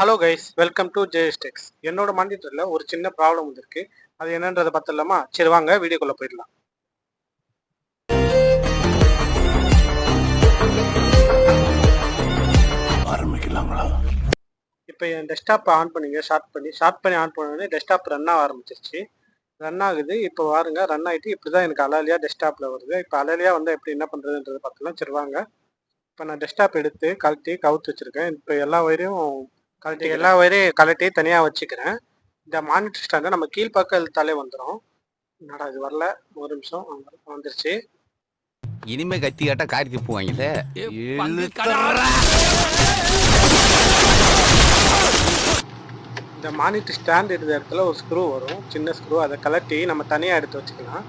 Hello guys, welcome to JS Techs. என்னோட மானிட்டர்ல ஒரு சின்ன ப்ராப்ளம் வந்திருக்கு. அது என்னன்றதை பார்த்துடலாமா? சரி வாங்க வீடியோக்குள்ள போயிடலாம். ஆரம்பிக்கலாங்களா? இப்போ என் டெஸ்க்டாப் ஆன் பண்ணிங்க, ஷார்ட் பண்ணி ஆன் பண்ணோடனே டெஸ்க்டாப் ரன் ஆக ஆரம்பிச்சிருச்சு. ரன் ஆகுது. இப்போ பாருங்க, ரன் ஆகிட்டு இப்படி தான் எனக்கு அலர்லியாக டெஸ்க்டாப்பில் வருது. இப்போ அலர்லியாக வந்து எப்படி என்ன பண்ணுறதுன்றதை பார்த்துலாம். சரி வாங்க. இப்போ நான் டெஸ்க்டாப் எடுத்து கவுத்து வச்சுருக்கேன். இப்போ எல்லா வயரையும் கழட்டி தனியாக வச்சுக்கிறேன். இந்த மானிட்டர் ஸ்டாண்டை நம்ம கீழ்பக்கம் இழுத்தாலே வந்துடும். என்னடா இது வரல, ஒரு நிமிஷம். வந்துருச்சு. இனிமே கத்தி காட்டா காரி திப்புவாங்கல்ல. இந்த மானிட்டர் ஸ்டாண்ட் எடுத்த இடத்துல ஒரு ஸ்க்ரூ வரும், சின்ன ஸ்க்ரூ. அதை கலட்டி நம்ம தனியாக எடுத்து வச்சுக்கலாம்.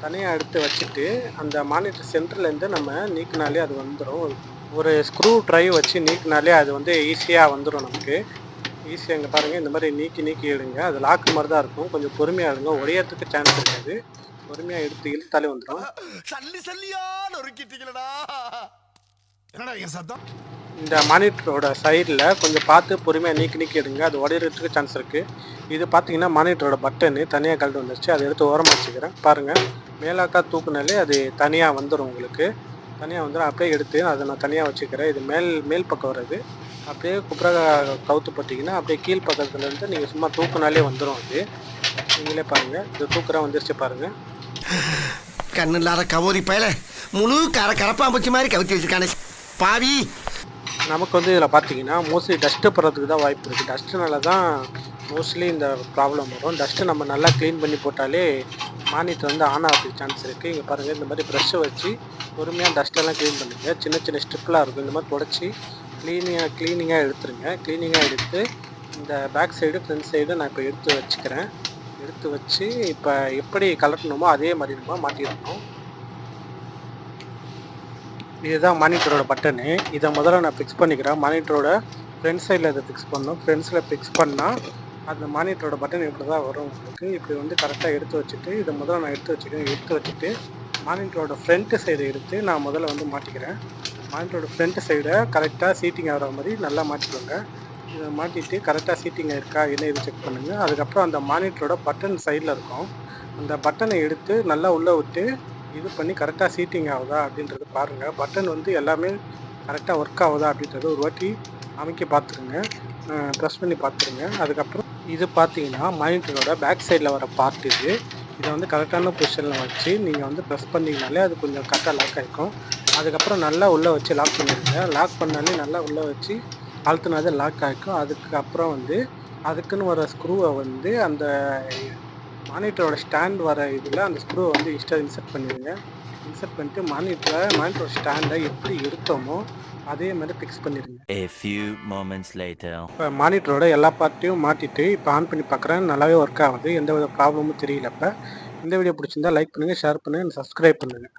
தனியாக எடுத்து வச்சுட்டு அந்த மானிட்டர் சென்டர்லேருந்து நம்ம நீக்கினாலே அது வந்துடும். ஒரு ஸ்க்ரூ ட்ரைவ் வச்சு நீக்கினாலே அது வந்து ஈஸியாக வந்துடும் நமக்கு. ஈஸியாக இங்கே பாருங்கள், இந்த மாதிரி நீக்கி எடுங்க. அது லாக்கு மாதிரி தான் இருக்கும். கொஞ்சம் பொறுமையாக எடுங்க, உடையறதுக்கு சான்ஸ் இருக்காது. பொறுமையாக எடுத்து இழுத்தாலே வந்துடும். இந்த மானிட்டரோட சைடில் கொஞ்சம் பார்த்து பொறுமையாக நீக்கி எடுங்க. அது உடையறதுக்கு சான்ஸ் இருக்குது. இது பார்த்தீங்கன்னா மானிட்டரோட பட்டனு தனியாக கழட்டு வந்துருச்சு. அதை எடுத்து ஓரமாக வச்சுக்கிறேன். பாருங்கள், மேலாக்கா தூக்குனாலே அது தனியாக வந்துடும். உங்களுக்கு தனியாக வந்துடும். அப்படியே எடுத்து அதை நான் தனியாக வச்சுக்கிறேன். இது மேல் பக்கம் வருது. அப்படியே குப்புற கவுத்து போட்டிங்கன்னா அப்படியே கீழ் பக்கத்துலேருந்து நீங்கள் சும்மா தூக்குனாலே வந்துடும். அது நீங்களே பாருங்கள், இது தூக்குறா வந்துருச்சு பாருங்கள். கண்ணு இல்லாத கவோரி பயல முழு கரப்பாம்பூச்சி மாதிரி கவுத்தி வச்சிருக்கானே பாவி. நமக்கு வந்து இதில் பார்த்தீங்கன்னா மோஸ்ட்லி டஸ்ட்டு போடுறதுக்கு தான் வாய்ப்பு இருக்குது. டஸ்ட்டுனால தான் மோஸ்ட்லி இந்த ப்ராப்ளம் வரும். டஸ்ட்டு நம்ம நல்லா க்ளீன் பண்ணி போட்டாலே மானிட்டர் வந்து ஆன் ஆகிறதுக்கு சான்ஸ் இருக்குது. இங்கே பாருங்கள், இந்த மாதிரி ப்ரெஷ்ஷை வச்சு பொறுமையாக டஸ்ட்டெல்லாம் க்ளீன் பண்ணுங்க. சின்ன ஸ்ட்ரிப்லாம் இருக்கும், இந்த மாதிரி தொடச்சி க்ளீனிங்காக எடுத்துருங்க. க்ளீனிங்காக எடுத்து இந்த பேக் சைடு ஃப்ரண்ட் சைடு நான் இப்போ எடுத்து வச்சுக்கிறேன். எடுத்து வச்சு இப்போ எப்படி கலட்டணுமோ அதே மாதிரி நம்ம மாட்டிடணும். இதுதான் மானிட்டரோட பட்டனு. இதை முதல்ல நான் ஃபிக்ஸ் பண்ணிக்கிறேன். மானிட்டரோட ஃப்ரண்ட் சைடில் இதை ஃபிக்ஸ் பண்ணணும். ஃப்ரண்ட்ஸில் ஃபிக்ஸ் பண்ணால் அந்த மானிட்டரோட பட்டன் இப்படி தான் வரும் உங்களுக்கு. இப்படி வந்து கரெக்டாக எடுத்து வச்சுட்டு இதை முதல்ல நான் எடுத்து வச்சுட்டு மானிட்டரோட ஃப்ரண்ட்டு சைடை எடுத்து நான் முதல்ல வந்து மாட்டிக்கிறேன். மானிட்டரோட ஃப்ரண்ட் சைடை கரெக்டாக சீட்டிங் ஆகிற மாதிரி நல்லா மாட்டிக்கோங்க. இதை மாட்டிட்டு கரெக்டாக சீட்டிங் இருக்கா என்ன இது செக் பண்ணுங்கள். அதுக்கப்புறம் அந்த மானிட்டரோட பட்டன் சைடில் இருக்கும், அந்த பட்டனை எடுத்து நல்லா உள்ளே விட்டு இது பண்ணி கரெக்டாக சீட்டிங் ஆகுதா அப்படின்றது பாருங்கள். பட்டன் வந்து எல்லாமே கரெக்டாக ஒர்க் ஆகுதா அப்படின்றது ஒரு வாட்டி அமைக்க பார்த்துருங்க, ப்ரெஸ் பண்ணி பார்த்துருங்க. அதுக்கப்புறம் இது பார்த்தீங்கன்னா மானிட்டரோட பேக் சைடில் வர பார்ட் இது. இதை வந்து கரெக்டான பொசிஷனில் வச்சு நீங்கள் வந்து ப்ரெஸ் பண்ணிங்கனாலே அது கொஞ்சம் கரெக்டாக லாக் ஆகிருக்கும். அதுக்கப்புறம் நல்லா உள்ளே வச்சு லாக் பண்ணிடுங்க. லாக் பண்ணாலே நல்லா உள்ளே வச்சு அழுத்தினாதே லாக் ஆகிருக்கும். அதுக்கப்புறம் வந்து அதுக்குன்னு வர ஸ்க்ரூவை வந்து அந்த மானிட்டரோட ஸ்டாண்ட் வர இதில் அந்த ஸ்க்ரூவை வந்து இன்சர்ட் பண்ணிடுங்க. இன்சர்ட் பண்ணிட்டு மானிட்டரோட ஸ்டாண்டை எப்படி எடுத்தோமோ அதே மாதிரி ஃபிக்ஸ் பண்ணிடுங்க. இப்போ மானிட்டரோட எல்லா பார்ட்டையும் மாட்டிட்டு இப்போ ஆன் பண்ணி பார்க்குறேன். நல்லாவே ஒர்க் ஆகுது, எந்த வித ப்ராப்ளமும் தெரியல. இப்போ இந்த வீடியோ பிடிச்சிருந்தா லைக் பண்ணுங்கள், ஷேர் பண்ணுங்கள், சப்ஸ்கிரைப் பண்ணுங்கள்.